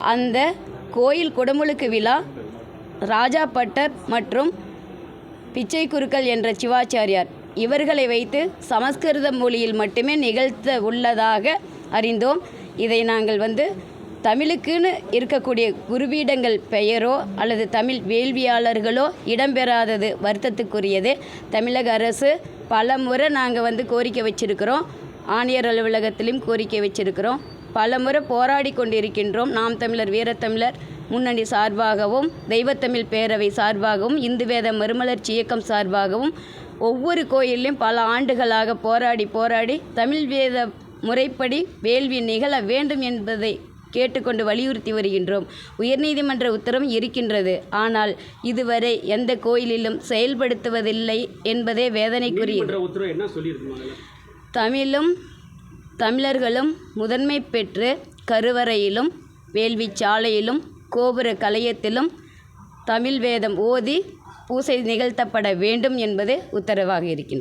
அந்த கோயில் குடமுழுக்கு விழா ராஜா பட்டர் மற்றும் பிச்சை குருக்கள் என்ற சிவாச்சாரியார் இவர்களை வைத்து சமஸ்கிருத மொழியில் மட்டுமே நிகழ்த்த உள்ளதாக அறிந்தோம். இதை நாங்கள் தமிழுக்குன்னு இருக்கக்கூடிய குருபீடங்கள் பெயரோ அல்லது தமிழ் வேள்வியாளர்களோ இடம்பெறாதது வருத்தத்துக்குரியது. தமிழக அரசு பல முறை நாங்கள் கோரிக்கை வச்சிருக்கிறோம். ஆணையர் அலுவலகத்திலும் கோரிக்கை வச்சிருக்கிறோம். பல முறை போராடி கொண்டிருக்கின்றோம். நாம் தமிழர் வீரத்தமிழர் முன்னணி சார்பாகவும் தெய்வத்தமிழ் பேரவை சார்பாகவும் இந்து வேத மறுமலர்ச்சி இயக்கம் சார்பாகவும் ஒவ்வொரு கோயிலையும் பல ஆண்டுகளாக போராடி தமிழ் வேத முறைப்படி வேள்வி நிகழ வேண்டும் என்பதை கேட்டுக்கொண்டு வலியுறுத்தி வருகின்றோம். உயர்நீதிமன்ற உத்தரவு இருக்கின்றது. ஆனால் இதுவரை எந்த கோயிலிலும் செயல்படுத்துவதில்லை என்பதே வேதனைக்குரியது. தமிழும் தமிழர்களும் முதன்மை பெற்று கருவறையிலும் வேள்வி சாலையிலும் கோபுர கலயத்திலும் தமிழ் வேதம் ஓதி பூசை நிகழ்த்தப்பட வேண்டும் என்பது உத்தரவாக இருக்கின்றது.